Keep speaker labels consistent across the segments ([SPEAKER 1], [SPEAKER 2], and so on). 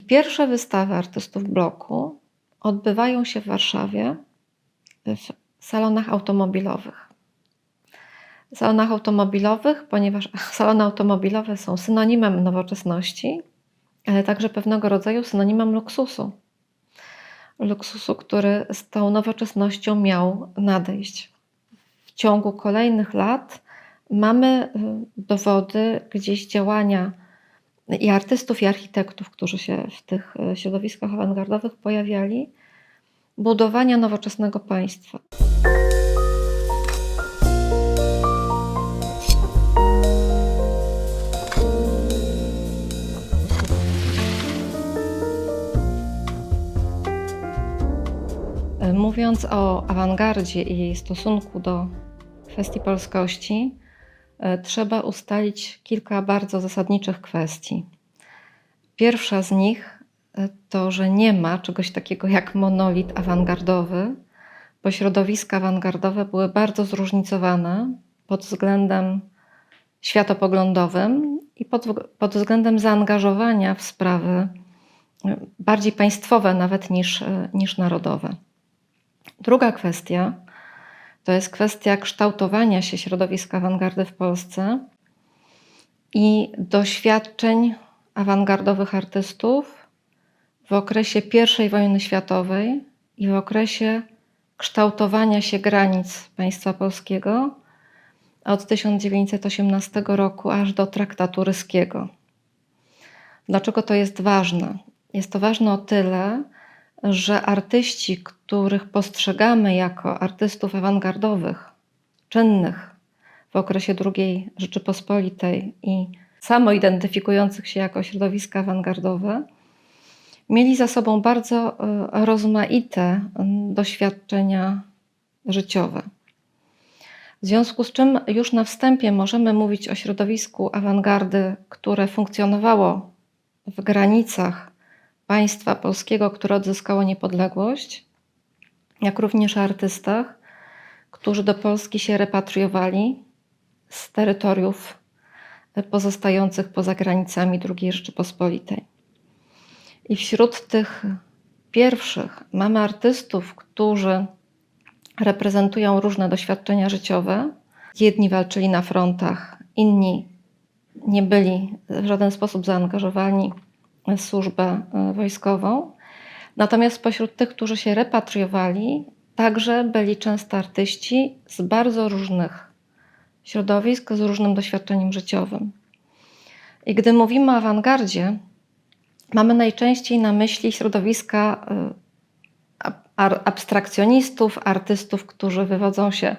[SPEAKER 1] Pierwsze wystawy artystów bloku odbywają się w Warszawie w salonach automobilowych. Salonach automobilowych, ponieważ salony automobilowe są synonimem nowoczesności, ale także pewnego rodzaju synonimem luksusu. Luksusu, który z tą nowoczesnością miał nadejść. W ciągu kolejnych lat mamy dowody gdzieś działania i artystów, i architektów, którzy się w tych środowiskach awangardowych pojawiali, budowania nowoczesnego państwa. Mówiąc o awangardzie i jej stosunku do kwestii polskości, trzeba ustalić kilka bardzo zasadniczych kwestii. Pierwsza z nich to, że nie ma czegoś takiego jak monolit awangardowy, bo środowiska awangardowe były bardzo zróżnicowane pod względem światopoglądowym i pod względem zaangażowania w sprawy bardziej państwowe nawet niż narodowe. Druga kwestia to jest kwestia kształtowania się środowiska awangardy w Polsce i doświadczeń awangardowych artystów w okresie I wojny światowej i w okresie kształtowania się granic państwa polskiego od 1918 roku aż do traktatu ryskiego. Dlaczego to jest ważne? Jest to ważne o tyle, że artyści, których postrzegamy jako artystów awangardowych, czynnych w okresie II Rzeczypospolitej i samoidentyfikujących się jako środowiska awangardowe, mieli za sobą bardzo rozmaite doświadczenia życiowe. W związku z czym już na wstępie możemy mówić o środowisku awangardy, które funkcjonowało w granicach państwa polskiego, które odzyskało niepodległość, jak również o artystach, którzy do Polski się repatriowali z terytoriów pozostających poza granicami II Rzeczypospolitej. I wśród tych pierwszych mamy artystów, którzy reprezentują różne doświadczenia życiowe. Jedni walczyli na frontach, inni nie byli w żaden sposób zaangażowani w służbę wojskową. Natomiast spośród tych, którzy się repatriowali, także byli często artyści z bardzo różnych środowisk, z różnym doświadczeniem życiowym. I gdy mówimy o awangardzie, mamy najczęściej na myśli środowiska abstrakcjonistów, artystów, którzy wywodzą się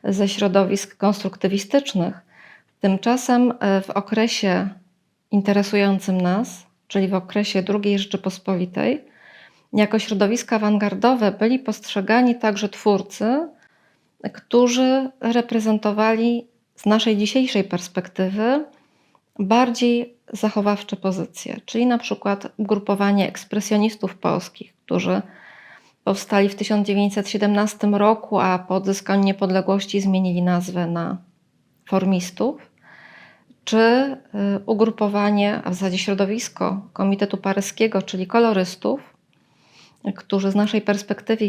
[SPEAKER 1] ze środowisk konstruktywistycznych. Tymczasem w okresie interesującym nas, czyli w okresie II Rzeczypospolitej, jako środowiska awangardowe byli postrzegani także twórcy, którzy reprezentowali z naszej dzisiejszej perspektywy bardziej zachowawcze pozycje, czyli na przykład ugrupowanie ekspresjonistów polskich, którzy powstali w 1917 roku, a po odzyskaniu niepodległości zmienili nazwę na formistów, czy ugrupowanie, a w zasadzie środowisko Komitetu Paryskiego, czyli kolorystów, którzy z naszej perspektywy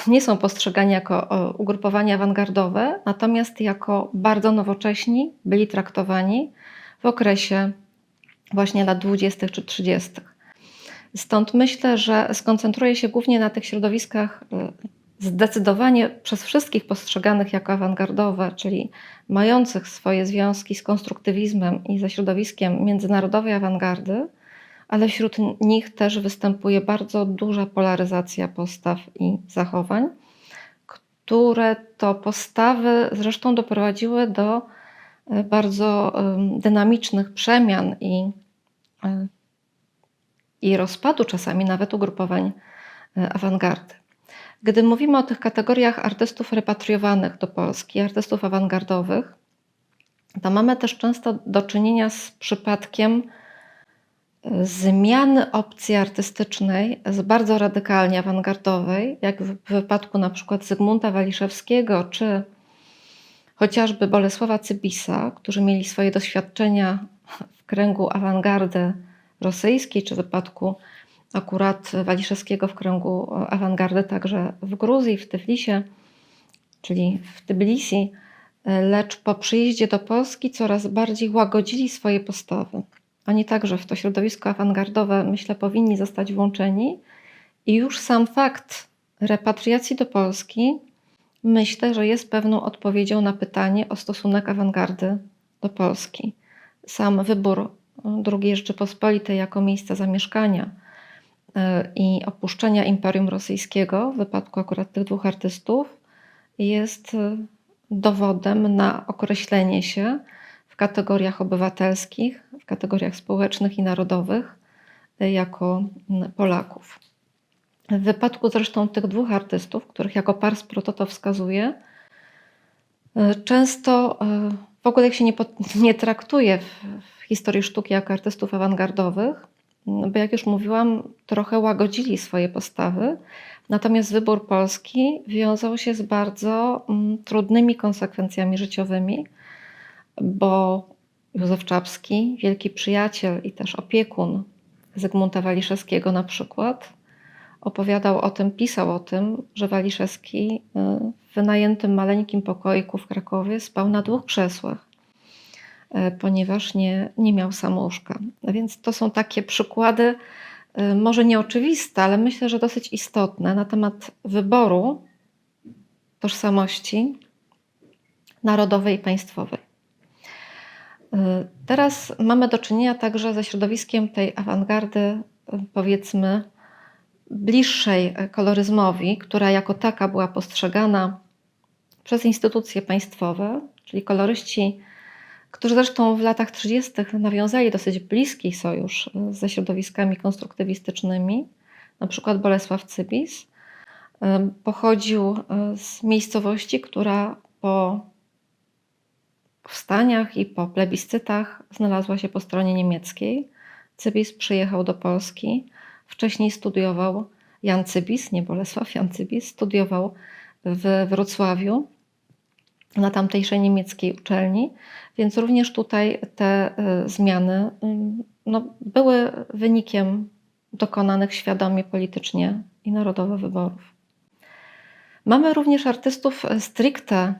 [SPEAKER 1] nie są postrzegani jako ugrupowania awangardowe, natomiast jako bardzo nowocześni byli traktowani w okresie właśnie lat 20. czy 30. Stąd myślę, że skoncentruję się głównie na tych środowiskach zdecydowanie przez wszystkich postrzeganych jako awangardowe, czyli mających swoje związki z konstruktywizmem i ze środowiskiem międzynarodowej awangardy, ale wśród nich też występuje bardzo duża polaryzacja postaw i zachowań, które to postawy zresztą doprowadziły do bardzo dynamicznych przemian i rozpadu czasami nawet ugrupowań awangardy. Gdy mówimy o tych kategoriach artystów repatriowanych do Polski, artystów awangardowych, to mamy też często do czynienia z przypadkiem zmiany opcji artystycznej z bardzo radykalnie awangardowej, jak w wypadku na przykład Zygmunta Waliszewskiego czy chociażby Bolesława Cybisa, którzy mieli swoje doświadczenia w kręgu awangardy rosyjskiej, czy w wypadku akurat Waliszewskiego w kręgu awangardy także w Gruzji, w Tyflisie, czyli w Tbilisi, lecz po przyjeździe do Polski coraz bardziej łagodzili swoje postawy. Oni także w to środowisko awangardowe, myślę, powinni zostać włączeni i już sam fakt repatriacji do Polski, myślę, że jest pewną odpowiedzią na pytanie o stosunek awangardy do Polski. Sam wybór II Rzeczypospolitej jako miejsca zamieszkania i opuszczenia Imperium Rosyjskiego w wypadku akurat tych dwóch artystów jest dowodem na określenie się w kategoriach obywatelskich, w kategoriach społecznych i narodowych jako Polaków. W wypadku zresztą tych dwóch artystów, których jako pars pro to wskazuje, często w ogóle ich się nie traktuje w historii sztuki jako artystów awangardowych, bo jak już mówiłam, trochę łagodzili swoje postawy. Natomiast wybór Polski wiązał się z bardzo trudnymi konsekwencjami życiowymi, bo Józef Czapski, wielki przyjaciel i też opiekun Zygmunta Waliszewskiego na przykład, opowiadał o tym, pisał o tym, że Waliszewski w wynajętym maleńkim pokoiku w Krakowie spał na 2 krzesłach, ponieważ nie miał samouszka. Więc to są takie przykłady, może nieoczywiste, ale myślę, że dosyć istotne na temat wyboru tożsamości narodowej i państwowej. Teraz mamy do czynienia także ze środowiskiem tej awangardy, powiedzmy, bliższej koloryzmowi, która jako taka była postrzegana przez instytucje państwowe, czyli koloryści, którzy zresztą w latach 30. nawiązali dosyć bliski sojusz ze środowiskami konstruktywistycznymi, na przykład Bolesław Cybis, pochodził z miejscowości, która po powstaniach i po plebiscytach znalazła się po stronie niemieckiej. Cybis przyjechał do Polski. Wcześniej studiował Jan Cybis, nie Bolesław, Jan Cybis, studiował w Wrocławiu na tamtejszej niemieckiej uczelni, więc również tutaj te zmiany były wynikiem dokonanych świadomie politycznie i narodowo wyborów. Mamy również artystów stricte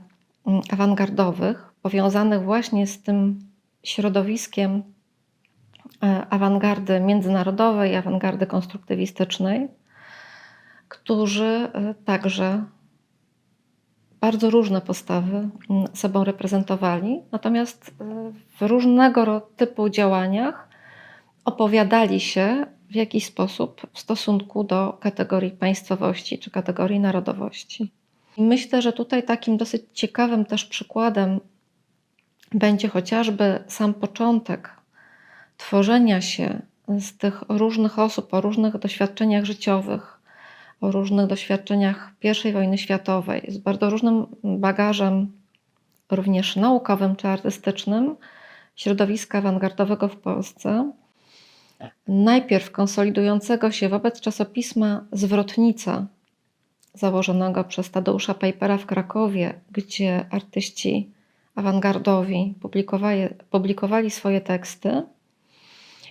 [SPEAKER 1] awangardowych, powiązanych właśnie z tym środowiskiem awangardy międzynarodowej, awangardy konstruktywistycznej, którzy także bardzo różne postawy sobą reprezentowali, natomiast w różnego typu działaniach opowiadali się w jakiś sposób w stosunku do kategorii państwowości czy kategorii narodowości. I myślę, że tutaj takim dosyć ciekawym też przykładem będzie chociażby sam początek tworzenia się z tych różnych osób o różnych doświadczeniach życiowych, o różnych doświadczeniach I wojny światowej, z bardzo różnym bagażem, również naukowym czy artystycznym, środowiska awangardowego w Polsce. Najpierw konsolidującego się wobec czasopisma Zwrotnica, założonego przez Tadeusza Pejpera w Krakowie, gdzie artyści awangardowi publikowali swoje teksty.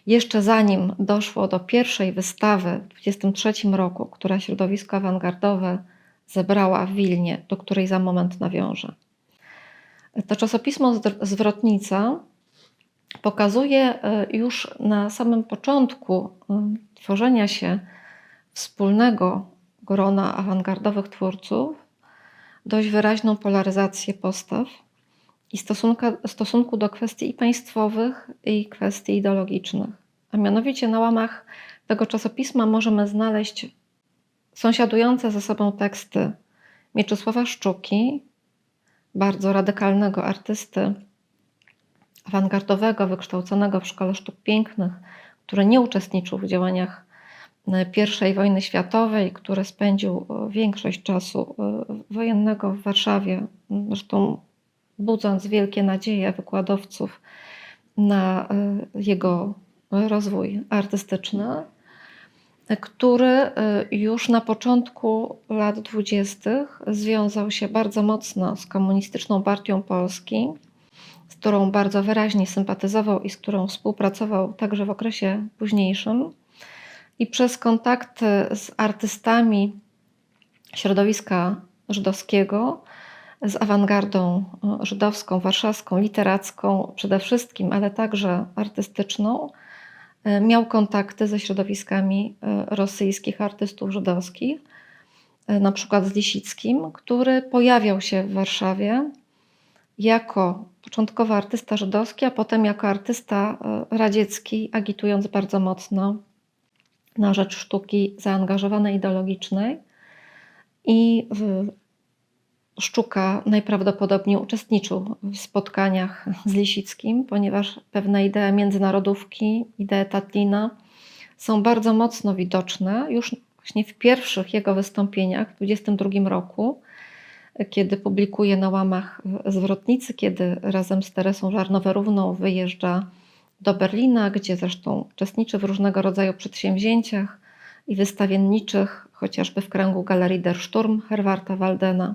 [SPEAKER 1] Jeszcze zanim doszło do pierwszej wystawy w 1923 roku, która środowisko awangardowe zebrała w Wilnie, do której za moment nawiążę. To czasopismo Zwrotnica pokazuje już na samym początku tworzenia się wspólnego grona awangardowych twórców dość wyraźną polaryzację postaw i stosunku do kwestii i państwowych, i kwestii ideologicznych. A mianowicie na łamach tego czasopisma możemy znaleźć sąsiadujące ze sobą teksty Mieczysława Szczuki, bardzo radykalnego artysty awangardowego, wykształconego w Szkole Sztuk Pięknych, który nie uczestniczył w działaniach I wojny światowej, który spędził większość czasu wojennego w Warszawie, zresztą budząc wielkie nadzieje wykładowców na jego rozwój artystyczny, który już na początku lat 20. związał się bardzo mocno z Komunistyczną Partią Polski, z którą bardzo wyraźnie sympatyzował i z którą współpracował także w okresie późniejszym. i przez kontakty z artystami środowiska żydowskiego, z awangardą żydowską, warszawską, literacką przede wszystkim, ale także artystyczną, miał kontakty ze środowiskami rosyjskich artystów żydowskich, na przykład z Lisickim, który pojawiał się w Warszawie jako początkowo artysta żydowski, a potem jako artysta radziecki, agitując bardzo mocno na rzecz sztuki zaangażowanej ideologicznej. I Szczuka najprawdopodobniej uczestniczył w spotkaniach z Lisickim, ponieważ pewne idee międzynarodówki, idee Tatlina są bardzo mocno widoczne już właśnie w pierwszych jego wystąpieniach w 1922 roku, kiedy publikuje na łamach Zwrotnicy, kiedy razem z Teresą Żarnowerówną wyjeżdża do Berlina, gdzie zresztą uczestniczy w różnego rodzaju przedsięwzięciach i wystawienniczych, chociażby w kręgu Galerii Der Sturm Herwarta Waldena,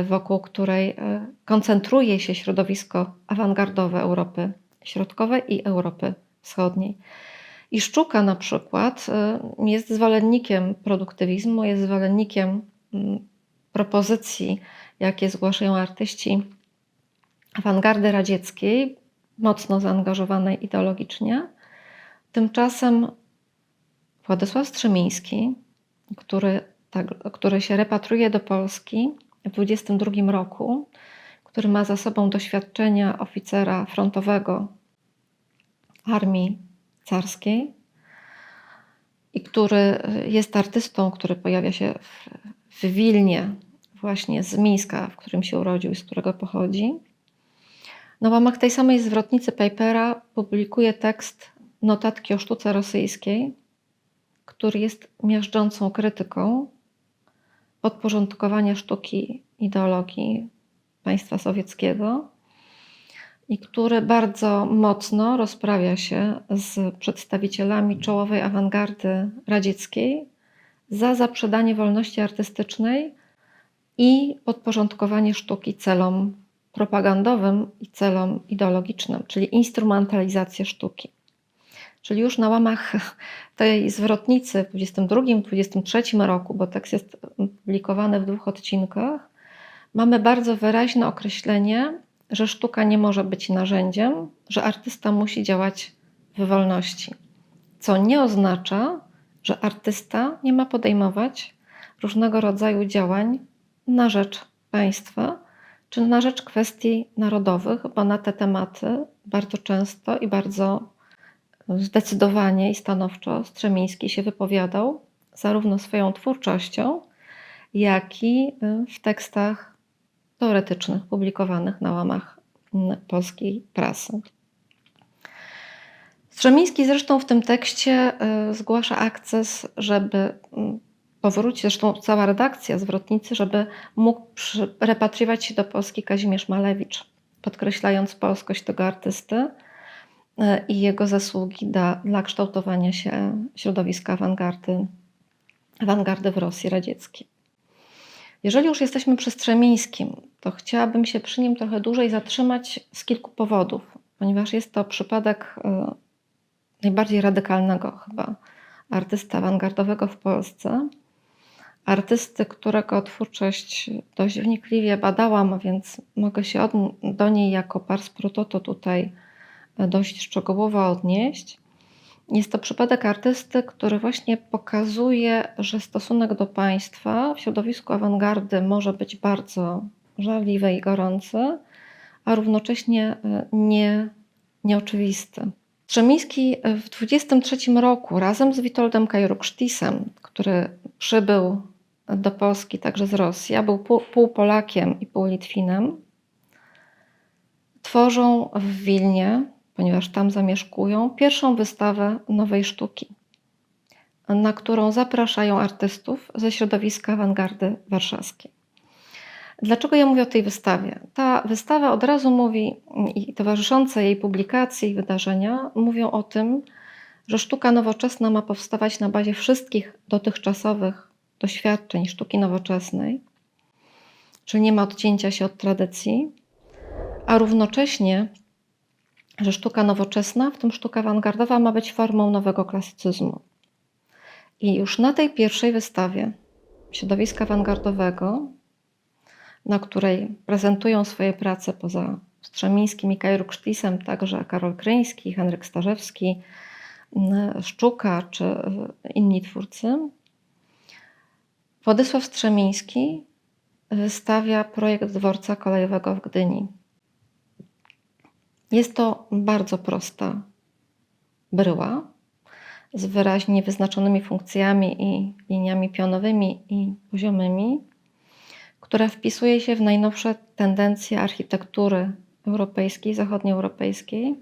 [SPEAKER 1] wokół której koncentruje się środowisko awangardowe Europy Środkowej i Europy Wschodniej. I Szczuka na przykład jest zwolennikiem produktywizmu, jest zwolennikiem propozycji, jakie zgłaszają artyści awangardy radzieckiej, mocno zaangażowanej ideologicznie. Tymczasem Władysław Strzemiński, który się repatriuje do Polski w 1922 roku, który ma za sobą doświadczenia oficera frontowego armii carskiej i który jest artystą, który pojawia się w Wilnie, właśnie z Mińska, w którym się urodził i z którego pochodzi. Na łamach tej samej zwrotnicy Pejpera publikuje tekst Notatki o sztuce rosyjskiej, który jest miażdżącą krytyką podporządkowania sztuki ideologii państwa sowieckiego i który bardzo mocno rozprawia się z przedstawicielami czołowej awangardy radzieckiej za zaprzedanie wolności artystycznej i podporządkowanie sztuki celom propagandowym i celom ideologicznym, czyli instrumentalizację sztuki. Czyli już na łamach tej zwrotnicy w 1922-1923 roku, bo tekst jest publikowany w 2 odcinkach, mamy bardzo wyraźne określenie, że sztuka nie może być narzędziem, że artysta musi działać w wolności. Co nie oznacza, że artysta nie ma podejmować różnego rodzaju działań na rzecz państwa, czy na rzecz kwestii narodowych, bo na te tematy bardzo często i bardzo zdecydowanie i stanowczo Strzemiński się wypowiadał, zarówno swoją twórczością, jak i w tekstach teoretycznych publikowanych na łamach polskiej prasy. Strzemiński zresztą w tym tekście zgłasza akces, żeby powrócić, zresztą cała redakcja zwrotnicy, żeby mógł repatriować się do Polski Kazimierz Malewicz, podkreślając polskość tego artysty i jego zasługi dla kształtowania się środowiska awangardy w Rosji radzieckiej. Jeżeli już jesteśmy przy Strzemińskim, to chciałabym się przy nim trochę dłużej zatrzymać z kilku powodów, ponieważ jest to przypadek najbardziej radykalnego chyba artysty awangardowego w Polsce. Artysty, którego twórczość dość wnikliwie badałam, więc mogę się do niej jako pars pro toto tutaj dość szczegółowo odnieść. Jest to przypadek artysty, który właśnie pokazuje, że stosunek do państwa w środowisku awangardy może być bardzo żarliwy i gorący, a równocześnie nieoczywisty. Strzemiński w 1923 roku razem z Witoldem Kajruksztisem, który przybył do Polski także z Rosji, a był pół Polakiem i pół Litwinem, tworzą w Wilnie, ponieważ tam zamieszkują, pierwszą wystawę nowej sztuki, na którą zapraszają artystów ze środowiska awangardy warszawskiej. Dlaczego ja mówię o tej wystawie? Ta wystawa od razu mówi, i towarzyszące jej publikacje i wydarzenia mówią o tym, że sztuka nowoczesna ma powstawać na bazie wszystkich dotychczasowych doświadczeń sztuki nowoczesnej, czyli nie ma odcięcia się od tradycji, a równocześnie, że sztuka nowoczesna, w tym sztuka awangardowa, ma być formą nowego klasycyzmu. I już na tej pierwszej wystawie środowiska awangardowego, na której prezentują swoje prace poza Strzemińskim i Kairó Krztisem także Karol Kryński, Henryk Stażewski, Szczuka czy inni twórcy, Władysław Strzemiński wystawia projekt dworca kolejowego w Gdyni. Jest to bardzo prosta bryła z wyraźnie wyznaczonymi funkcjami i liniami pionowymi i poziomymi, która wpisuje się w najnowsze tendencje architektury europejskiej, zachodnioeuropejskiej.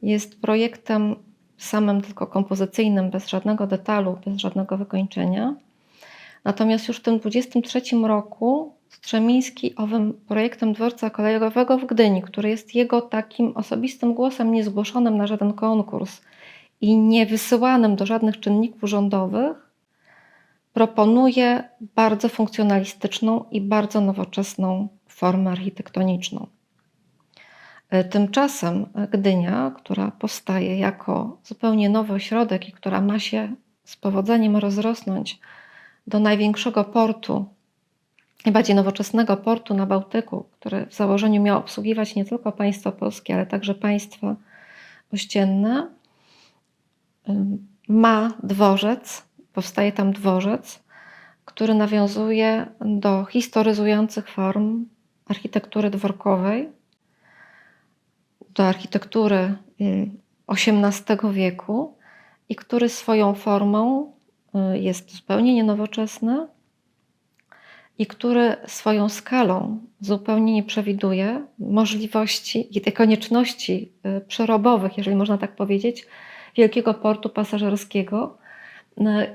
[SPEAKER 1] Jest projektem samym tylko kompozycyjnym, bez żadnego detalu, bez żadnego wykończenia. Natomiast już w tym 23 roku Strzemiński owym projektem dworca kolejowego w Gdyni, który jest jego takim osobistym głosem, niezgłoszonym na żaden konkurs i nie wysyłanym do żadnych czynników rządowych, proponuje bardzo funkcjonalistyczną i bardzo nowoczesną formę architektoniczną. Tymczasem Gdynia, która powstaje jako zupełnie nowy ośrodek i która ma się z powodzeniem rozrosnąć do największego portu, najbardziej nowoczesnego portu na Bałtyku, który w założeniu miał obsługiwać nie tylko państwo polskie, ale także państwa ościenne, ma dworzec, powstaje tam dworzec, który nawiązuje do historyzujących form architektury dworkowej, do architektury XVIII wieku i który swoją formą jest zupełnie nienowoczesny i który swoją skalą zupełnie nie przewiduje możliwości i tej konieczności przerobowych, jeżeli można tak powiedzieć, wielkiego portu pasażerskiego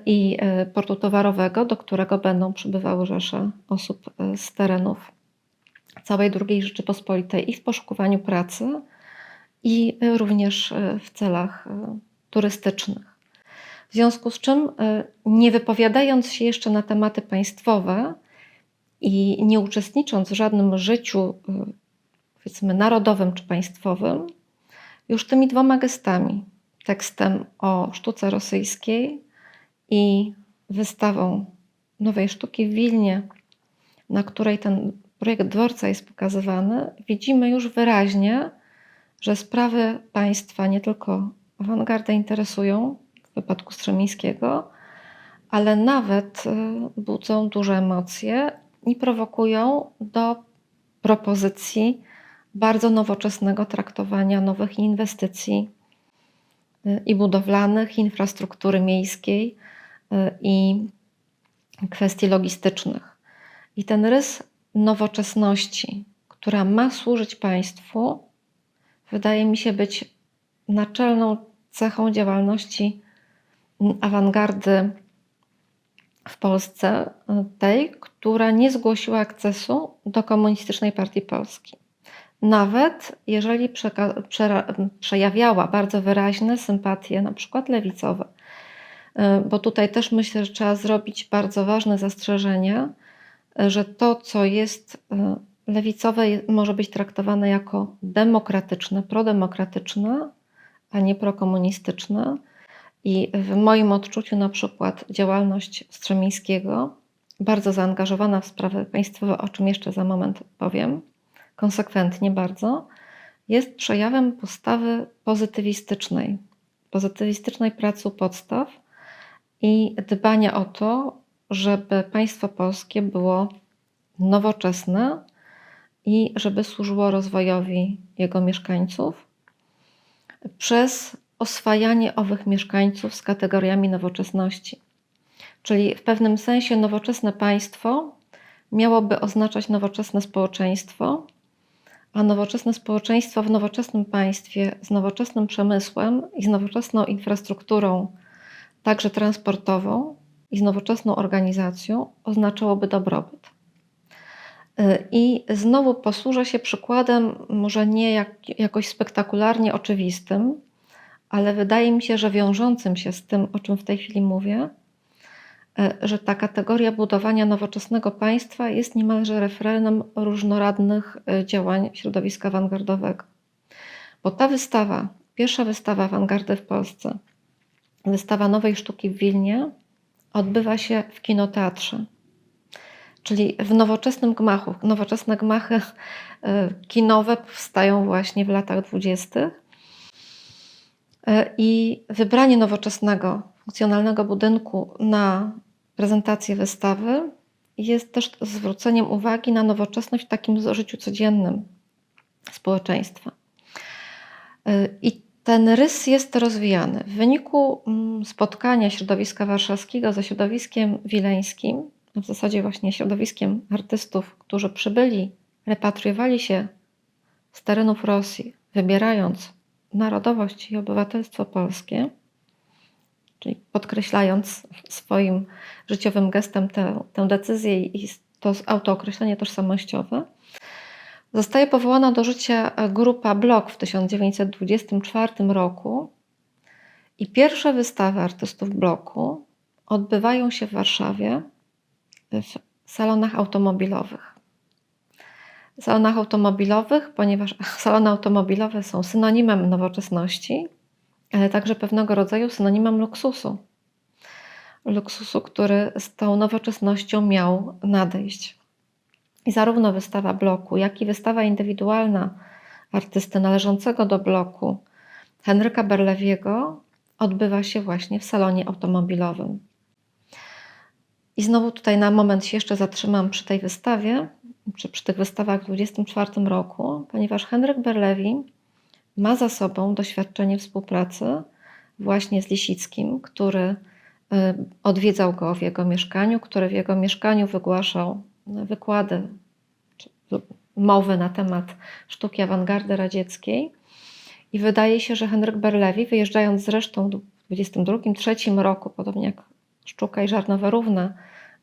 [SPEAKER 1] i portu towarowego, do którego będą przybywały rzesze osób z terenów całej II Rzeczypospolitej i w poszukiwaniu pracy, i również w celach turystycznych. W związku z czym, nie wypowiadając się jeszcze na tematy państwowe i nie uczestnicząc w żadnym życiu, powiedzmy, narodowym czy państwowym, już tymi dwoma gestami, tekstem o sztuce rosyjskiej i wystawą nowej sztuki w Wilnie, na której ten projekt dworca jest pokazywany, widzimy już wyraźnie, że sprawy państwa nie tylko awangardę interesują, w wypadku Strzemińskiego, ale nawet budzą duże emocje i prowokują do propozycji bardzo nowoczesnego traktowania nowych inwestycji i budowlanych, infrastruktury miejskiej i kwestii logistycznych. I ten rys nowoczesności, która ma służyć państwu, wydaje mi się być naczelną cechą działalności awangardy w Polsce, tej, która nie zgłosiła akcesu do Komunistycznej Partii Polski. Nawet jeżeli przejawiała bardzo wyraźne sympatie, na przykład lewicowe. Bo tutaj też myślę, że trzeba zrobić bardzo ważne zastrzeżenie, że to, co jest lewicowe, może być traktowane jako demokratyczne, prodemokratyczne, a nie prokomunistyczne. I w moim odczuciu na przykład działalność Strzemińskiego, bardzo zaangażowana w sprawy państwowe, o czym jeszcze za moment powiem, konsekwentnie bardzo, jest przejawem postawy pozytywistycznej pracy u podstaw i dbania o to, żeby państwo polskie było nowoczesne i żeby służyło rozwojowi jego mieszkańców przez oswajanie owych mieszkańców z kategoriami nowoczesności. Czyli w pewnym sensie nowoczesne państwo miałoby oznaczać nowoczesne społeczeństwo, a nowoczesne społeczeństwo w nowoczesnym państwie z nowoczesnym przemysłem i z nowoczesną infrastrukturą, także transportową, i z nowoczesną organizacją oznaczałoby dobrobyt. I znowu posłużę się przykładem, może nie jakoś spektakularnie oczywistym, ale wydaje mi się, że wiążącym się z tym, o czym w tej chwili mówię, że ta kategoria budowania nowoczesnego państwa jest niemalże refrenem różnorodnych działań środowiska awangardowego. Bo ta wystawa, pierwsza wystawa awangardy w Polsce, wystawa nowej sztuki w Wilnie, odbywa się w kinoteatrze, czyli w nowoczesnym gmachu. Nowoczesne gmachy kinowe powstają właśnie w latach 20. I wybranie nowoczesnego, funkcjonalnego budynku na prezentację wystawy jest też zwróceniem uwagi na nowoczesność w takim życiu codziennym społeczeństwa. I ten rys jest rozwijany. W wyniku spotkania środowiska warszawskiego ze środowiskiem wileńskim, w zasadzie właśnie środowiskiem artystów, którzy przybyli, repatriowali się z terenów Rosji, wybierając narodowość i obywatelstwo polskie, czyli podkreślając swoim życiowym gestem tę decyzję i to autookreślenie tożsamościowe, zostaje powołana do życia grupa Blok w 1924 roku i pierwsze wystawy artystów Bloku odbywają się w Warszawie w salonach automobilowych. Salonach automobilowych, ponieważ salony automobilowe są synonimem nowoczesności, ale także pewnego rodzaju synonimem luksusu. Luksusu, który z tą nowoczesnością miał nadejść. I zarówno wystawa Bloku, jak i wystawa indywidualna artysty należącego do Bloku, Henryka Berlewiego, odbywa się właśnie w salonie automobilowym. I znowu tutaj na moment się jeszcze zatrzymam przy tej wystawie, czy przy tych wystawach w 1924 roku, ponieważ Henryk Berlewi ma za sobą doświadczenie współpracy właśnie z Lisickim, który odwiedzał go w jego mieszkaniu, który w jego mieszkaniu wygłaszał wykłady, czy mowy na temat sztuki awangardy radzieckiej. I wydaje się, że Henryk Berlewi, wyjeżdżając zresztą w 1922-1923 roku, podobnie jak Szczuka i Żarnowa Równa,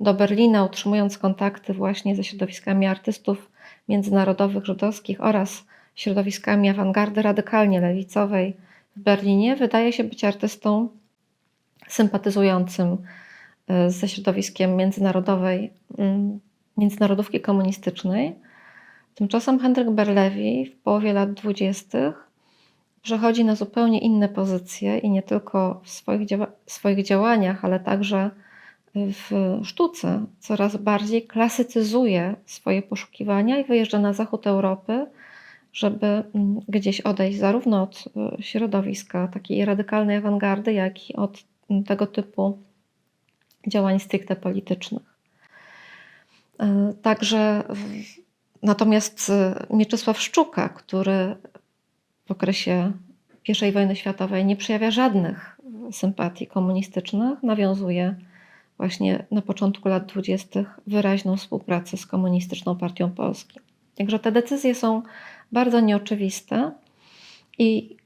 [SPEAKER 1] do Berlina, utrzymując kontakty właśnie ze środowiskami artystów międzynarodowych żydowskich oraz środowiskami awangardy radykalnie lewicowej w Berlinie, wydaje się być artystą sympatyzującym ze środowiskiem międzynarodówki komunistycznej. Tymczasem Henryk Berlewi w połowie lat 20. przechodzi na zupełnie inne pozycje i nie tylko w swoich działaniach, ale także w sztuce coraz bardziej klasycyzuje swoje poszukiwania i wyjeżdża na zachód Europy, żeby gdzieś odejść zarówno od środowiska takiej radykalnej awangardy, jak i od tego typu działań stricte politycznych. Natomiast Mieczysław Szczuka, który w okresie I wojny światowej nie przejawia żadnych sympatii komunistycznych, nawiązuje właśnie na początku lat 20. wyraźną współpracę z Komunistyczną Partią Polski. Także te decyzje są bardzo nieoczywiste i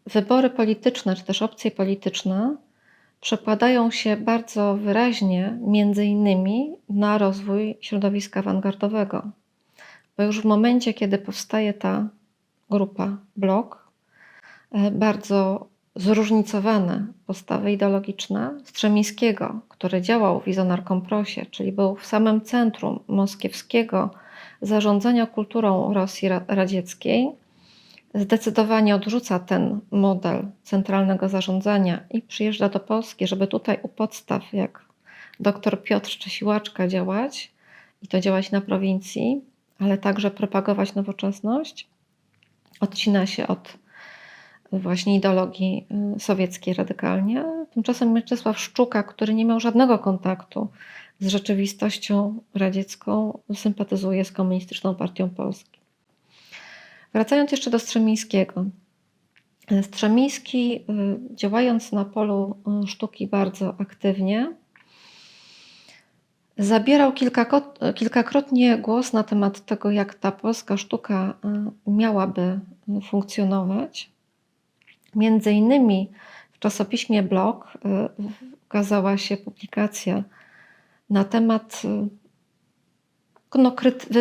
[SPEAKER 1] wybory polityczne, czy też opcje polityczne przekładają się bardzo wyraźnie między innymi na rozwój środowiska awangardowego. Bo już w momencie, kiedy powstaje ta grupa Blok, bardzo zróżnicowane postawy ideologiczne Strzemińskiego, który działał w Izonarkomprosie, czyli był w samym centrum moskiewskiego zarządzania kulturą Rosji radzieckiej, zdecydowanie odrzuca ten model centralnego zarządzania i przyjeżdża do Polski, żeby tutaj u podstaw, jak dr Piotr Czesiłaczka, działać i to działać na prowincji, ale także propagować nowoczesność. Odcina się od właśnie ideologii sowieckiej radykalnie. Tymczasem Mieczysław Szczuka, który nie miał żadnego kontaktu z rzeczywistością radziecką, sympatyzuje z Komunistyczną Partią Polski. Wracając jeszcze do Strzemińskiego. Strzemiński, działając na polu sztuki bardzo aktywnie, zabierał kilkakrotnie głos na temat tego, jak ta polska sztuka miałaby funkcjonować. Między innymi w czasopiśmie Blok ukazała się publikacja na temat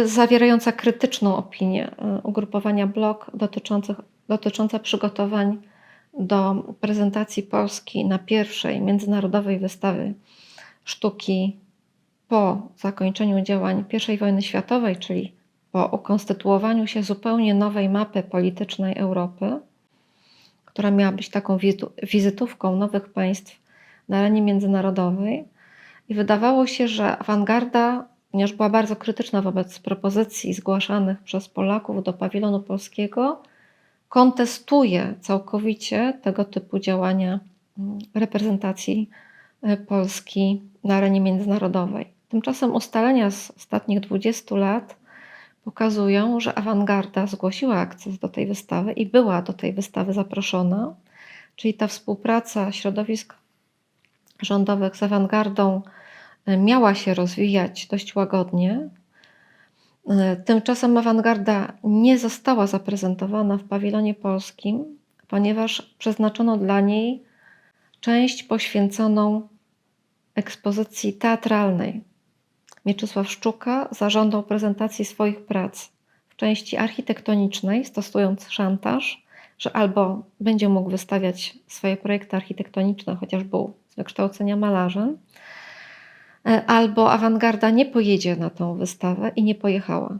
[SPEAKER 1] zawierająca krytyczną opinię ugrupowania Blok dotycząca przygotowań do prezentacji Polski na pierwszej międzynarodowej wystawie sztuki po zakończeniu działań I wojny światowej, czyli po ukonstytuowaniu się zupełnie nowej mapy politycznej Europy, która miała być taką wizytówką nowych państw na arenie międzynarodowej. i wydawało się, że awangarda, ponieważ była bardzo krytyczna wobec propozycji zgłaszanych przez Polaków do pawilonu polskiego, kontestuje całkowicie tego typu działania reprezentacji Polski na arenie międzynarodowej. Tymczasem ustalenia z ostatnich 20 lat pokazują, że awangarda zgłosiła akces do tej wystawy i była do tej wystawy zaproszona, czyli ta współpraca środowisk rządowych z awangardą miała się rozwijać dość łagodnie. Tymczasem awangarda nie została zaprezentowana w pawilonie polskim, ponieważ przeznaczono dla niej część poświęconą ekspozycji teatralnej. Mieczysław Szczuka zażądał prezentacji swoich prac w części architektonicznej, stosując szantaż, że albo będzie mógł wystawiać swoje projekty architektoniczne, chociaż był z wykształcenia malarzem, albo awangarda nie pojedzie na tą wystawę i nie pojechała.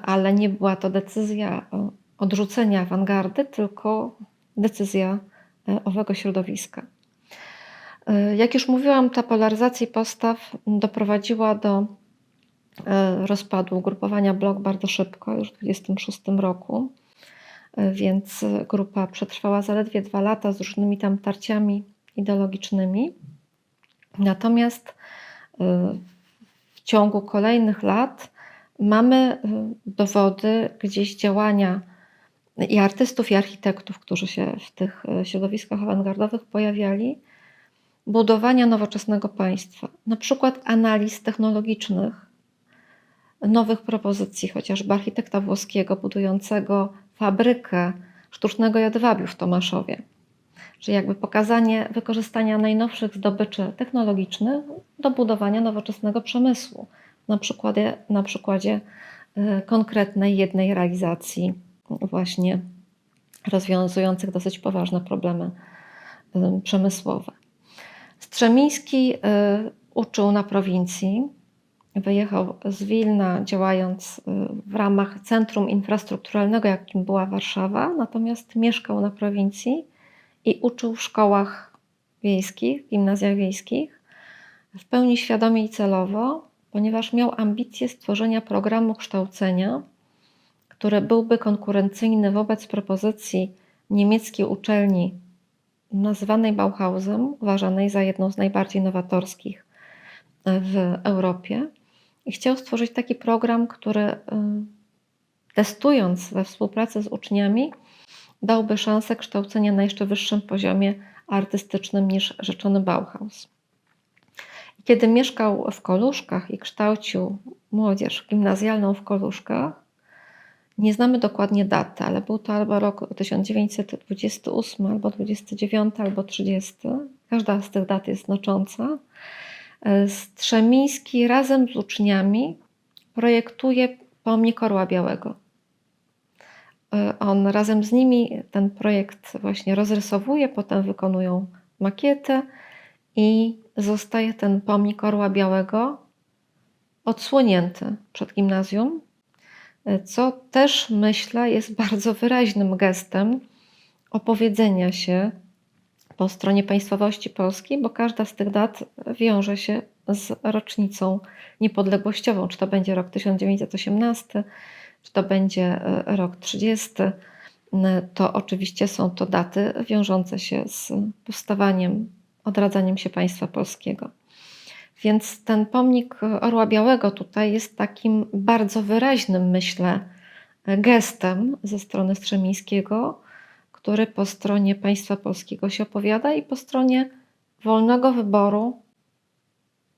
[SPEAKER 1] Ale nie była to decyzja odrzucenia awangardy, tylko decyzja owego środowiska. Jak już mówiłam, ta polaryzacja postaw doprowadziła do rozpadu ugrupowania Blok bardzo szybko, już w 1926 roku, więc grupa przetrwała zaledwie 2 lata z różnymi tam tarciami ideologicznymi. Natomiast w ciągu kolejnych lat mamy dowody gdzieś działania i artystów, i architektów, którzy się w tych środowiskach awangardowych pojawiali, budowania nowoczesnego państwa, na przykład analiz technologicznych, nowych propozycji, chociażby architekta włoskiego budującego fabrykę sztucznego jedwabiu w Tomaszowie, czyli jakby pokazanie wykorzystania najnowszych zdobyczy technologicznych do budowania nowoczesnego przemysłu, na przykładzie konkretnej jednej realizacji właśnie rozwiązujących dosyć poważne problemy przemysłowe. Strzemiński uczył na prowincji, wyjechał z Wilna, działając w ramach centrum infrastrukturalnego, jakim była Warszawa, natomiast mieszkał na prowincji i uczył w szkołach wiejskich, gimnazjach wiejskich, w pełni świadomie i celowo, ponieważ miał ambicje stworzenia programu kształcenia, który byłby konkurencyjny wobec propozycji niemieckiej uczelni nazywanej Bauhausem, uważanej za jedną z najbardziej nowatorskich w Europie. I chciał stworzyć taki program, który testując we współpracy z uczniami, dałby szansę kształcenia na jeszcze wyższym poziomie artystycznym niż rzeczony Bauhaus. I kiedy mieszkał w Koluszkach i kształcił młodzież gimnazjalną w Koluszkach, nie znamy dokładnie daty, ale był to albo rok 1928, albo 29, albo 30. Każda z tych dat jest znacząca. Strzemiński razem z uczniami projektuje pomnik Orła Białego. On razem z nimi ten projekt właśnie rozrysowuje, potem wykonują makietę i zostaje ten pomnik Orła Białego odsłonięty przed gimnazjum, co też myślę jest bardzo wyraźnym gestem opowiedzenia się po stronie państwowości polskiej, bo każda z tych dat wiąże się z rocznicą niepodległościową, czy to będzie rok 1918, czy to będzie rok 30, to oczywiście są to daty wiążące się z powstawaniem, odradzaniem się państwa polskiego. Więc ten pomnik Orła Białego tutaj jest takim bardzo wyraźnym, myślę, gestem ze strony Strzemińskiego, który po stronie państwa polskiego się opowiada i po stronie wolnego wyboru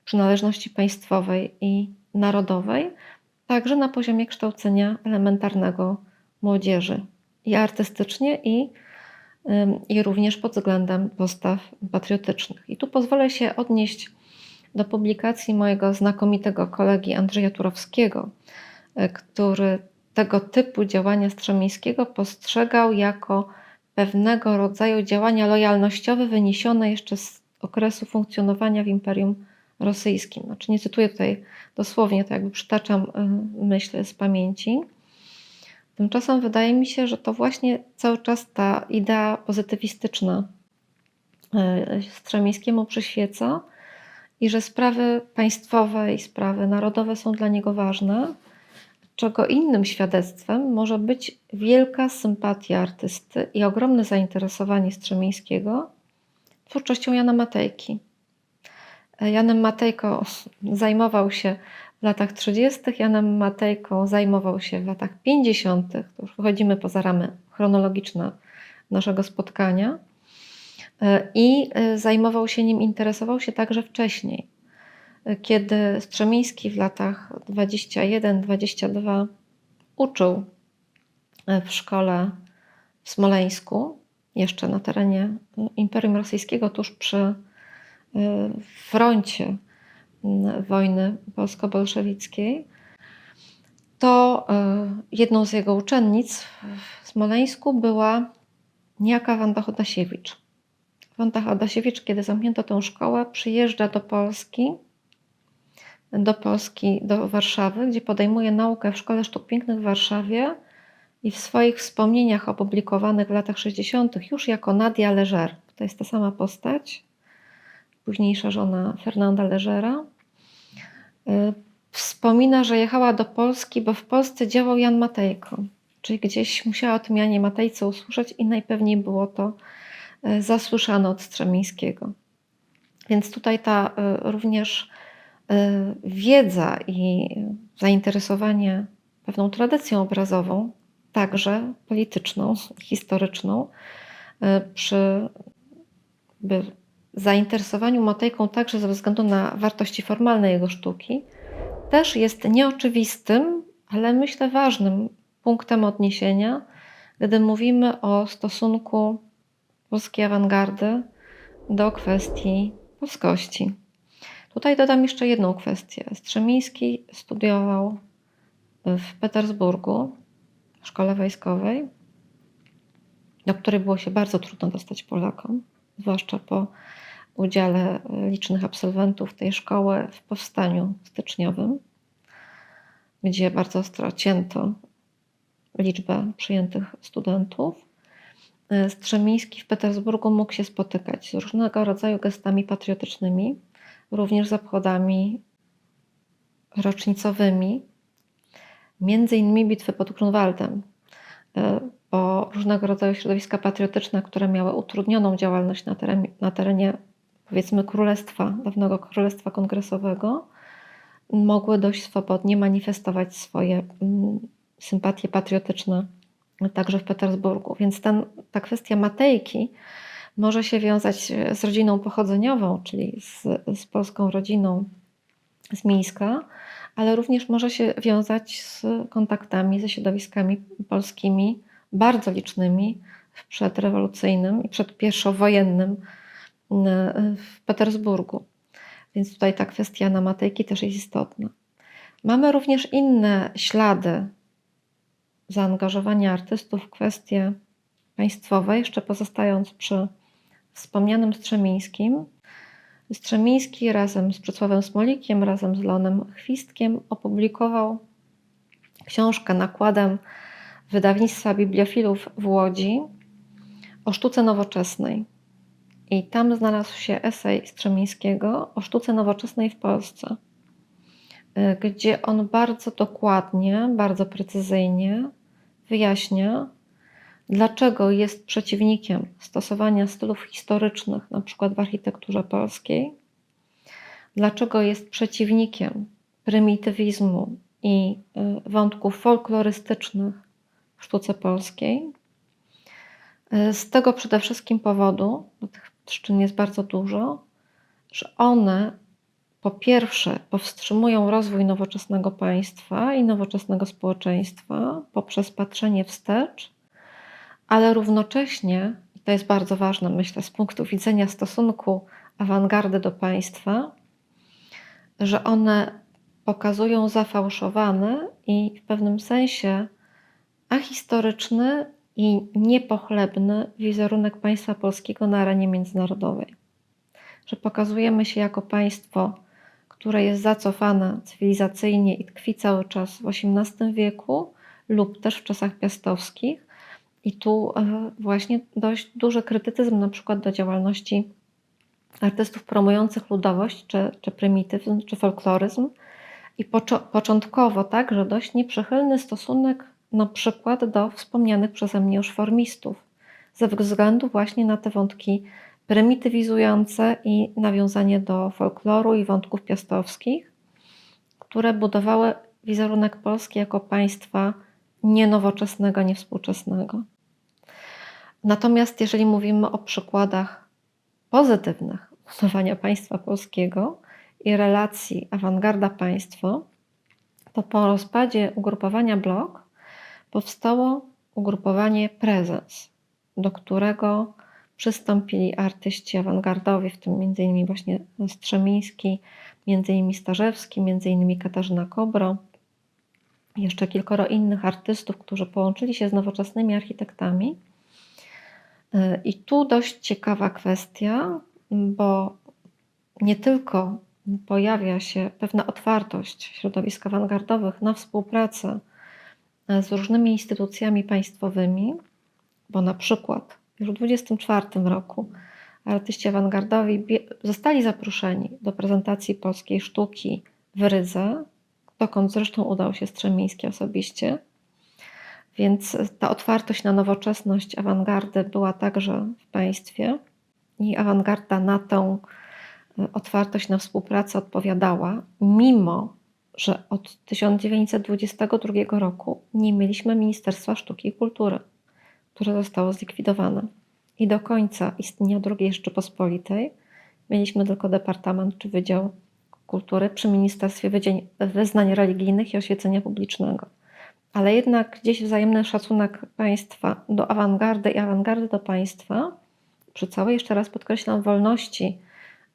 [SPEAKER 1] przynależności państwowej i narodowej, także na poziomie kształcenia elementarnego młodzieży i artystycznie, i również pod względem postaw patriotycznych. I tu pozwolę się odnieść do publikacji mojego znakomitego kolegi Andrzeja Turowskiego, który tego typu działania Strzemińskiego postrzegał jako pewnego rodzaju działania lojalnościowe wyniesione jeszcze z okresu funkcjonowania w Imperium Rosyjskim. Znaczy nie cytuję tutaj dosłownie, to jakby przytaczam myśl z pamięci. Tymczasem wydaje mi się, że to właśnie cały czas ta idea pozytywistyczna Strzemińskiemu przyświeca i że sprawy państwowe i sprawy narodowe są dla niego ważne, czego innym świadectwem może być wielka sympatia artysty i ogromne zainteresowanie Strzemińskiego twórczością Jana Matejki. Janem Matejką zajmował się w latach 30., Janem Matejką zajmował się w latach 50., to już wychodzimy poza ramy chronologiczne naszego spotkania, i zajmował się nim, interesował się także wcześniej. Kiedy Strzemiński w latach 21-22 uczył w szkole w Smoleńsku, jeszcze na terenie Imperium Rosyjskiego, tuż przy froncie wojny polsko-bolszewickiej, to jedną z jego uczennic w Smoleńsku była niejaka Wanda Chodasiewicz. Wanda Chodasiewicz, kiedy zamknięto tę szkołę, przyjeżdża do Warszawy, gdzie podejmuje naukę w Szkole Sztuk Pięknych w Warszawie i w swoich wspomnieniach opublikowanych w latach 60. już jako Nadia Leger, to jest ta sama postać, późniejsza żona Fernanda Legera, wspomina, że jechała do Polski, bo w Polsce działał Jan Matejko, czyli gdzieś musiała o tym Janie Matejce usłyszeć i najpewniej było to zasłyszane od Strzemińskiego. Więc tutaj ta również wiedza i zainteresowanie pewną tradycją obrazową, także polityczną, historyczną, przy zainteresowaniu Matejką także ze względu na wartości formalne jego sztuki, też jest nieoczywistym, ale myślę ważnym punktem odniesienia, gdy mówimy o stosunku polskiej awangardy do kwestii polskości. Tutaj dodam jeszcze jedną kwestię. Strzemiński studiował w Petersburgu, w szkole wojskowej, do której było się bardzo trudno dostać Polakom, zwłaszcza po udziale licznych absolwentów tej szkoły w powstaniu styczniowym, gdzie bardzo ostro cięto liczbę przyjętych studentów. Strzemiński w Petersburgu mógł się spotykać z różnego rodzaju gestami patriotycznymi, również z obchodami rocznicowymi, między innymi bitwy pod Grunwaldem, bo różnego rodzaju środowiska patriotyczne, które miały utrudnioną działalność na terenie powiedzmy dawnego Królestwa Kongresowego, mogły dość swobodnie manifestować swoje sympatie patriotyczne także w Petersburgu. Więc ta kwestia Matejki może się wiązać z rodziną pochodzeniową, czyli z polską rodziną z Mińska, ale również może się wiązać z kontaktami ze środowiskami polskimi, bardzo licznymi w przedrewolucyjnym i przedpierwojennym w Petersburgu. Więc tutaj ta kwestia na Matejki też jest istotna. Mamy również inne ślady zaangażowania artystów w kwestie państwowe, jeszcze pozostając przy wspomnianym Strzemińskim. Strzemiński razem z Przemysławem Smolikiem, razem z Leonem Chwistkiem opublikował książkę nakładem wydawnictwa Bibliofilów w Łodzi o sztuce nowoczesnej. I tam znalazł się esej Strzemińskiego o sztuce nowoczesnej w Polsce, gdzie on bardzo dokładnie, bardzo precyzyjnie wyjaśnia, dlaczego jest przeciwnikiem stosowania stylów historycznych, na przykład w architekturze polskiej, dlaczego jest przeciwnikiem prymitywizmu i wątków folklorystycznych w sztuce polskiej. Z tego przede wszystkim powodu, bo tych przyczyn jest bardzo dużo, że one po pierwsze powstrzymują rozwój nowoczesnego państwa i nowoczesnego społeczeństwa poprzez patrzenie wstecz, ale równocześnie, i to jest bardzo ważne, myślę, z punktu widzenia stosunku awangardy do państwa, że one pokazują zafałszowany i w pewnym sensie ahistoryczny i niepochlebny wizerunek państwa polskiego na arenie międzynarodowej. Że pokazujemy się jako państwo, które jest zacofane cywilizacyjnie i tkwi cały czas w XVIII wieku lub też w czasach piastowskich. I tu właśnie dość duży krytycyzm na przykład do działalności artystów promujących ludowość, czy prymityzm, czy folkloryzm i początkowo także dość nieprzychylny stosunek na przykład do wspomnianych przeze mnie już formistów, ze względu właśnie na te wątki prymitywizujące i nawiązanie do folkloru i wątków piastowskich, które budowały wizerunek Polski jako państwa nienowoczesnego, niewspółczesnego. Natomiast jeżeli mówimy o przykładach pozytywnych budowania państwa polskiego i relacji awangarda-państwo, to po rozpadzie ugrupowania Blok powstało ugrupowanie Prezens, do którego przystąpili artyści awangardowi, w tym m.in. właśnie Strzemiński, m.in. Starzewski, m.in. Katarzyna Kobro, jeszcze kilkoro innych artystów, którzy połączyli się z nowoczesnymi architektami. I tu dość ciekawa kwestia, bo nie tylko pojawia się pewna otwartość środowisk awangardowych na współpracę z różnymi instytucjami państwowymi, bo na przykład już w 1924 roku artyści awangardowi zostali zaproszeni do prezentacji polskiej sztuki w Rydze, dokąd zresztą udał się Strzemiński osobiście. Więc ta otwartość na nowoczesność awangardy była także w państwie i awangarda na tę otwartość na współpracę odpowiadała, mimo że od 1922 roku nie mieliśmy Ministerstwa Sztuki i Kultury, które zostało zlikwidowane. I do końca istnienia II Rzeczypospolitej mieliśmy tylko Departament czy Wydział Kultury przy Ministerstwie Wyznań Religijnych i Oświecenia Publicznego. Ale jednak gdzieś wzajemny szacunek państwa do awangardy i awangardy do państwa, przy całej, jeszcze raz podkreślam, wolności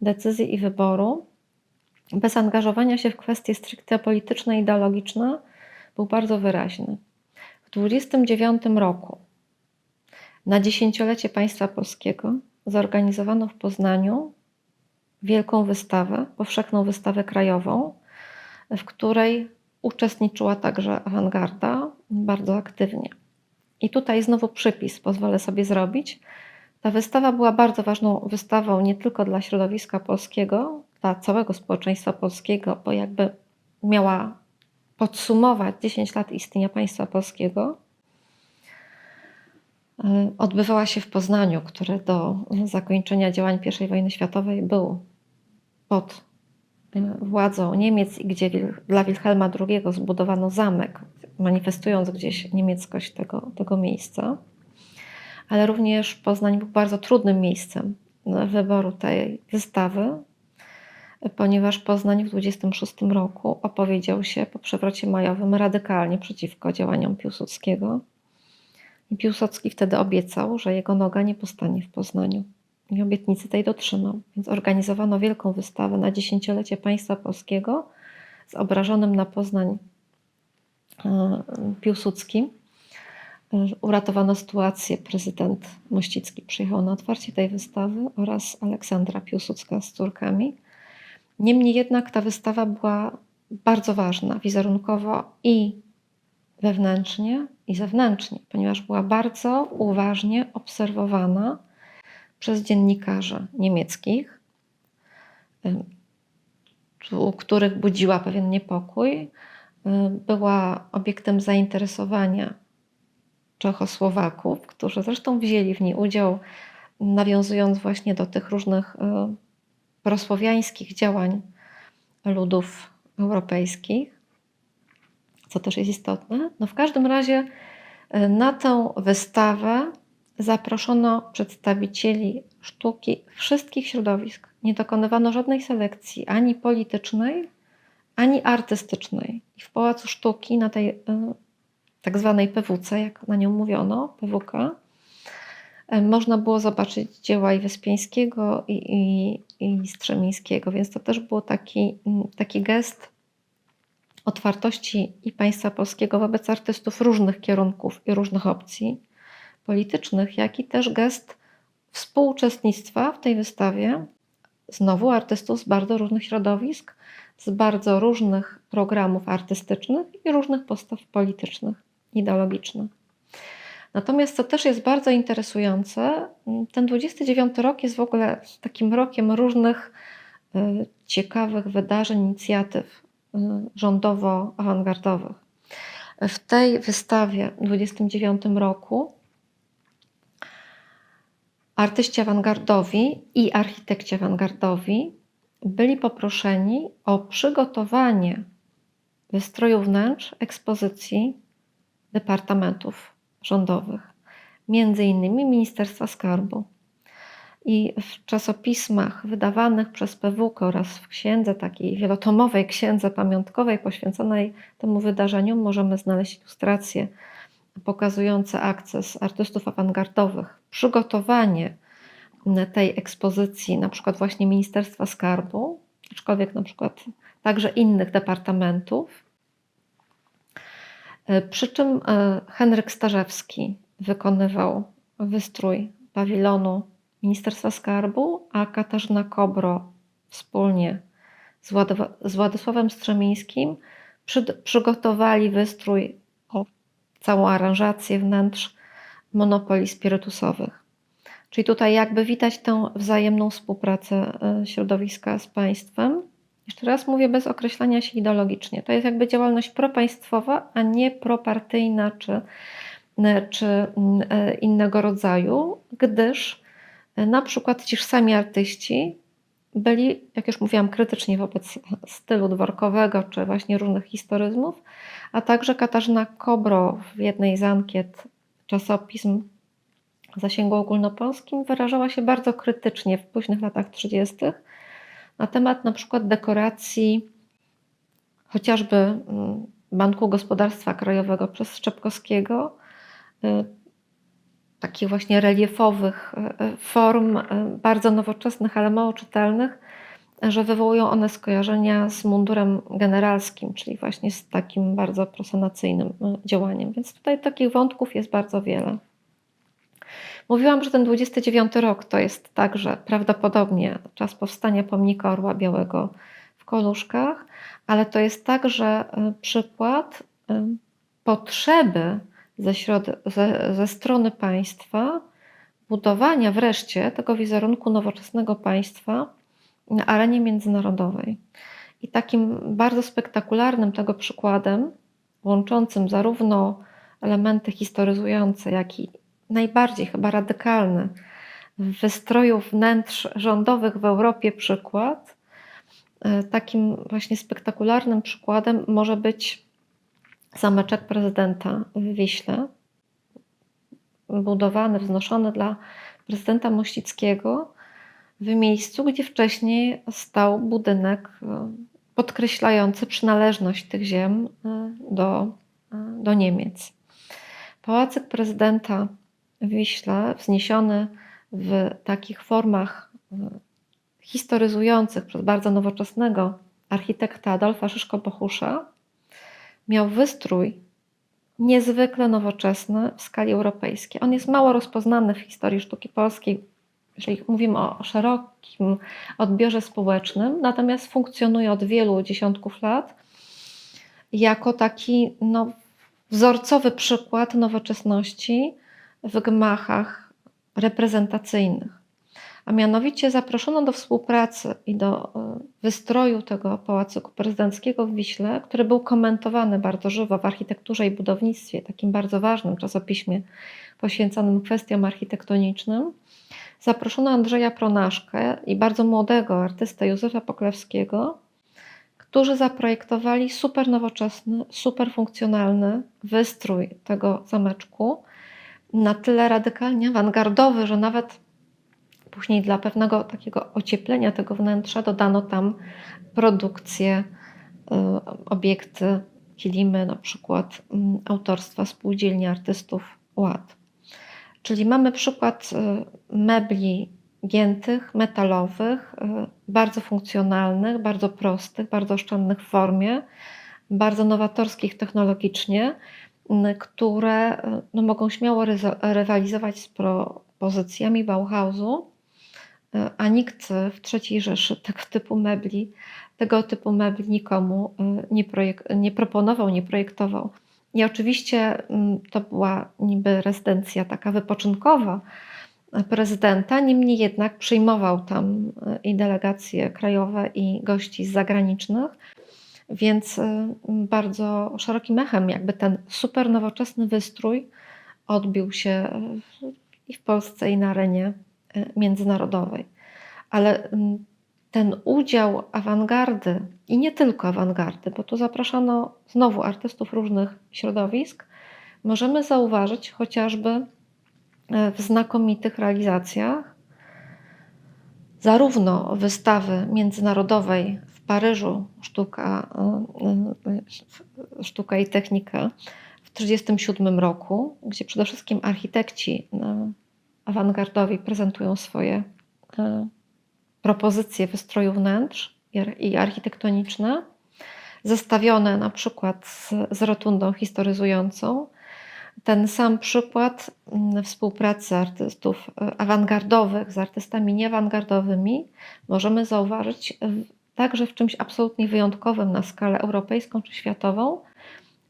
[SPEAKER 1] decyzji i wyboru, bez angażowania się w kwestie stricte polityczne i ideologiczne, był bardzo wyraźny. W 1929 roku na 10-lecie państwa polskiego zorganizowano w Poznaniu wielką wystawę, powszechną wystawę krajową, w której uczestniczyła także awangarda bardzo aktywnie. I tutaj znowu przypis pozwolę sobie zrobić. Ta wystawa była bardzo ważną wystawą nie tylko dla środowiska polskiego, dla całego społeczeństwa polskiego, bo jakby miała podsumować 10 lat istnienia państwa polskiego. Odbywała się w Poznaniu, który do zakończenia działań I wojny światowej był pod władzą Niemiec i gdzie dla Wilhelma II zbudowano zamek, manifestując gdzieś niemieckość tego miejsca. Ale również Poznań był bardzo trudnym miejscem wyboru tej wystawy, ponieważ Poznań w 1926 roku opowiedział się po przewrocie majowym radykalnie przeciwko działaniom Piłsudskiego. I Piłsudski wtedy obiecał, że jego noga nie postanie w Poznaniu. I obietnicy tej dotrzymał. Więc organizowano wielką wystawę na 10-lecie państwa polskiego z obrażonym na Poznań Piłsudskim. Uratowano sytuację. Prezydent Mościcki przyjechał na otwarcie tej wystawy oraz Aleksandra Piłsudska z córkami. Niemniej jednak ta wystawa była bardzo ważna wizerunkowo i wewnętrznie, i zewnętrznie, ponieważ była bardzo uważnie obserwowana przez dziennikarzy niemieckich, u których budziła pewien niepokój. Była obiektem zainteresowania Czechosłowaków, którzy zresztą wzięli w niej udział, nawiązując właśnie do tych różnych prosłowiańskich działań ludów europejskich, co też jest istotne. No w każdym razie na tę wystawę zaproszono przedstawicieli sztuki wszystkich środowisk. Nie dokonywano żadnej selekcji, ani politycznej, ani artystycznej. I w Pałacu Sztuki, na tej tak zwanej PWC, jak na nią mówiono, PWK, można było zobaczyć dzieła i Wyspiańskiego, i Strzemińskiego, więc to też był taki gest otwartości i państwa polskiego wobec artystów różnych kierunków i różnych opcji politycznych, jak i też gest współuczestnictwa w tej wystawie znowu artystów z bardzo różnych środowisk, z bardzo różnych programów artystycznych i różnych postaw politycznych, ideologicznych. Natomiast co też jest bardzo interesujące, ten 29 rok jest w ogóle takim rokiem różnych ciekawych wydarzeń, inicjatyw rządowo-awangardowych. W tej wystawie w 29 roku artyści awangardowi i architekci awangardowi byli poproszeni o przygotowanie wystroju wnętrz ekspozycji departamentów rządowych, między innymi Ministerstwa Skarbu. I w czasopismach wydawanych przez PWK oraz w księdze, takiej wielotomowej księdze pamiątkowej poświęconej temu wydarzeniu, możemy znaleźć ilustracje pokazujące akces artystów awangardowych, przygotowanie tej ekspozycji, na przykład właśnie Ministerstwa Skarbu, aczkolwiek na przykład także innych departamentów. Przy czym Henryk Starzewski wykonywał wystrój pawilonu Ministerstwa Skarbu, a Katarzyna Kobro wspólnie z Władysławem Strzemińskim przygotowali wystrój, całą aranżację wnętrz monopoli spirytusowych. Czyli tutaj jakby widać tę wzajemną współpracę środowiska z państwem. Jeszcze raz mówię, bez określania się ideologicznie. To jest jakby działalność propaństwowa, a nie propartyjna czy innego rodzaju, gdyż na przykład ci sami artyści byli, jak już mówiłam, krytyczni wobec stylu dworkowego czy właśnie różnych historyzmów, a także Katarzyna Kobro w jednej z ankiet czasopism w zasięgu ogólnopolskim wyrażała się bardzo krytycznie w późnych latach 30. na temat na przykład dekoracji chociażby Banku Gospodarstwa Krajowego przez Szczepkowskiego, takich właśnie reliefowych form, bardzo nowoczesnych, ale mało czytelnych, że wywołują one skojarzenia z mundurem generalskim, czyli właśnie z takim bardzo profesjonacyjnym działaniem. Więc tutaj takich wątków jest bardzo wiele. Mówiłam, że ten 29 rok to jest także prawdopodobnie czas powstania pomnika Orła Białego w Koluszkach, ale to jest także przykład potrzeby ze strony państwa budowania wreszcie tego wizerunku nowoczesnego państwa na arenie międzynarodowej. I takim bardzo spektakularnym tego przykładem, łączącym zarówno elementy historyzujące, jak i najbardziej chyba radykalny w wystroju wnętrz rządowych w Europie przykład, takim właśnie spektakularnym przykładem może być zameczek prezydenta w Wiśle, budowany, wznoszony dla prezydenta Mościckiego w miejscu, gdzie wcześniej stał budynek podkreślający przynależność tych ziem do Niemiec. Pałacyk prezydenta w Wiśle, wzniesiony w takich formach historyzujących przez bardzo nowoczesnego architekta Adolfa Szyszko-Bohusza, miał wystrój niezwykle nowoczesny w skali europejskiej. On jest mało rozpoznany w historii sztuki polskiej, jeżeli mówimy o szerokim odbiorze społecznym, natomiast funkcjonuje od wielu dziesiątków lat jako taki wzorcowy przykład nowoczesności w gmachach reprezentacyjnych. A mianowicie zaproszono do współpracy i do wystroju tego pałacyku prezydenckiego w Wiśle, który był komentowany bardzo żywo w Architekturze i Budownictwie, takim bardzo ważnym czasopiśmie poświęconym kwestiom architektonicznym. Zaproszono Andrzeja Pronaszkę i bardzo młodego artystę Józefa Poklewskiego, którzy zaprojektowali super nowoczesny, super funkcjonalny wystrój tego zameczku, na tyle radykalnie awangardowy, że nawet później dla pewnego takiego ocieplenia tego wnętrza dodano tam produkcje, obiekty, kilimy, na przykład autorstwa Spółdzielni Artystów Ład. Czyli mamy przykład mebli giętych, metalowych, bardzo funkcjonalnych, bardzo prostych, bardzo oszczędnych w formie, bardzo nowatorskich technologicznie, które mogą śmiało rywalizować z propozycjami Bauhausu, a nikt w III Rzeszy tego typu mebli nikomu nie proponował, nie projektował. I oczywiście to była niby rezydencja taka wypoczynkowa prezydenta, niemniej jednak przyjmował tam i delegacje krajowe, i gości zagranicznych, więc bardzo szerokim echem jakby ten super nowoczesny wystrój odbił się i w Polsce, i na arenie międzynarodowej. Ale ten udział awangardy i nie tylko awangardy, bo tu zapraszano znowu artystów różnych środowisk, możemy zauważyć chociażby w znakomitych realizacjach zarówno wystawy międzynarodowej w Paryżu Sztuka i technika w 1937 roku, gdzie przede wszystkim architekci awangardowi prezentują swoje propozycje wystroju wnętrz i architektoniczne, zestawione na przykład z rotundą historyzującą. Ten sam przykład współpracy artystów awangardowych z artystami nieawangardowymi możemy zauważyć także w czymś absolutnie wyjątkowym na skalę europejską czy światową,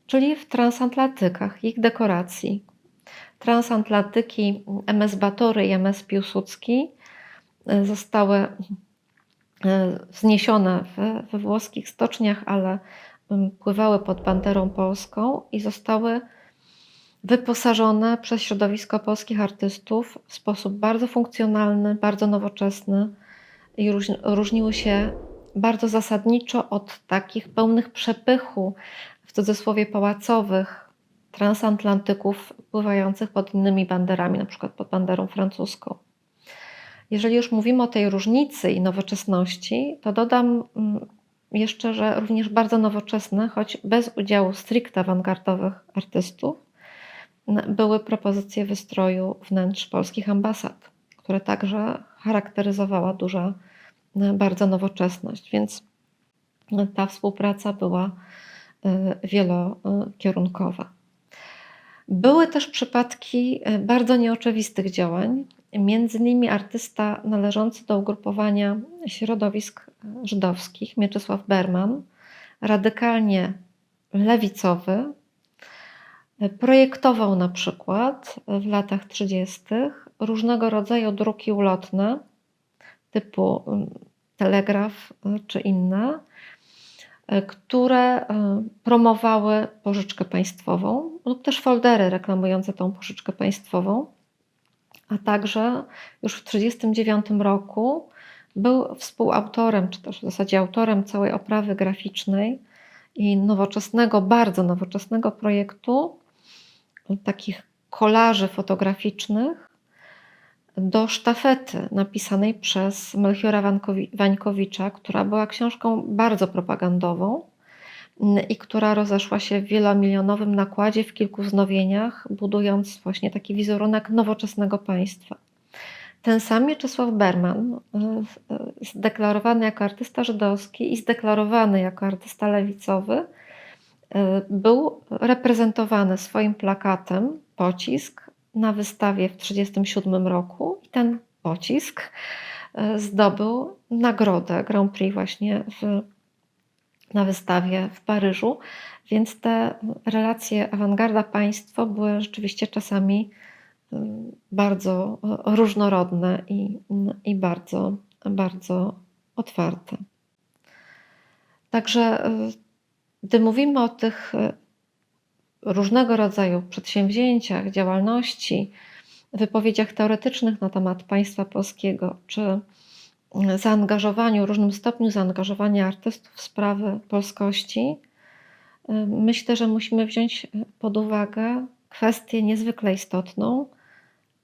[SPEAKER 1] czyli w transatlantykach, ich dekoracji. Transatlantyki MS Batory i MS Piłsudski zostały wzniesione we włoskich stoczniach, ale pływały pod banderą polską i zostały wyposażone przez środowisko polskich artystów w sposób bardzo funkcjonalny, bardzo nowoczesny i różniły się bardzo zasadniczo od takich pełnych przepychu, w cudzysłowie pałacowych, transatlantyków pływających pod innymi banderami, na przykład pod banderą francuską. Jeżeli już mówimy o tej różnicy i nowoczesności, to dodam jeszcze, że również bardzo nowoczesne, choć bez udziału stricte awangardowych artystów, były propozycje wystroju wnętrz polskich ambasad, które także charakteryzowała duża bardzo nowoczesność, więc ta współpraca była wielokierunkowa. Były też przypadki bardzo nieoczywistych działań, między innymi artysta należący do ugrupowania środowisk żydowskich, Mieczysław Berman, radykalnie lewicowy, projektował na przykład w latach 30. różnego rodzaju druki ulotne typu telegraf czy inne, które promowały pożyczkę państwową lub też foldery reklamujące tą pożyczkę państwową, a także już w 1939 roku był współautorem, czy też w zasadzie autorem całej oprawy graficznej i nowoczesnego, bardzo nowoczesnego projektu takich kolaży fotograficznych do sztafety napisanej przez Melchiora Wańkowicza, która była książką bardzo propagandową i która rozeszła się w wielomilionowym nakładzie, w kilku wznowieniach, budując właśnie taki wizerunek nowoczesnego państwa. Ten sam Mieczysław Berman, zdeklarowany jako artysta żydowski i zdeklarowany jako artysta lewicowy, był reprezentowany swoim plakatem Pocisk na wystawie w 1937 roku i ten pocisk zdobył nagrodę Grand Prix właśnie na wystawie w Paryżu, więc te relacje awangarda-państwo były rzeczywiście czasami bardzo różnorodne i bardzo, bardzo otwarte. Także gdy mówimy o tych różnego rodzaju przedsięwzięciach, działalności, wypowiedziach teoretycznych na temat państwa polskiego, czy zaangażowaniu, różnym stopniu zaangażowania artystów w sprawy polskości, myślę, że musimy wziąć pod uwagę kwestię niezwykle istotną,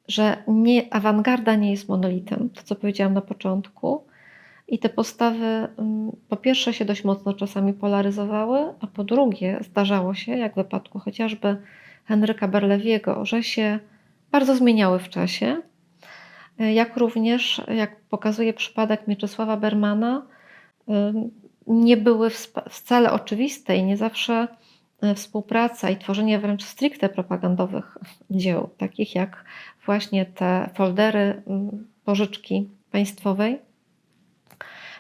[SPEAKER 1] że awangarda nie jest monolitem, to co powiedziałam na początku, i te postawy po pierwsze się dość mocno czasami polaryzowały, a po drugie zdarzało się, jak w wypadku chociażby Henryka Berlewiego, że się bardzo zmieniały w czasie, jak również, jak pokazuje przypadek Mieczysława Bermana, nie były wcale oczywiste i nie zawsze współpraca i tworzenie wręcz stricte propagandowych dzieł, takich jak właśnie te foldery pożyczki państwowej,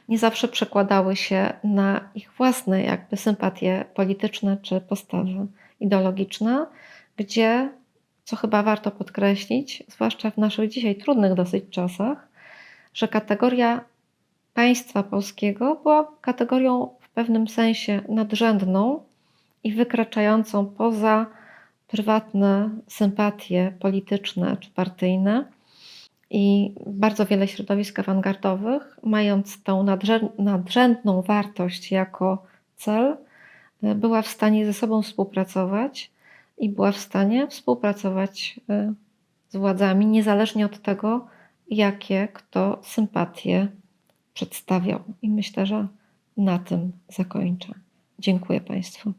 [SPEAKER 1] nie zawsze przekładały się na ich własne jakby sympatie polityczne czy postawy ideologiczna, gdzie, co chyba warto podkreślić, zwłaszcza w naszych dzisiaj trudnych dosyć czasach, że kategoria państwa polskiego była kategorią w pewnym sensie nadrzędną i wykraczającą poza prywatne sympatie polityczne czy partyjne. I bardzo wiele środowisk awangardowych, mając tą nadrzędną wartość jako cel, była w stanie ze sobą współpracować i była w stanie współpracować z władzami, niezależnie od tego, jakie kto sympatie przedstawiał. I myślę, że na tym zakończę. Dziękuję Państwu.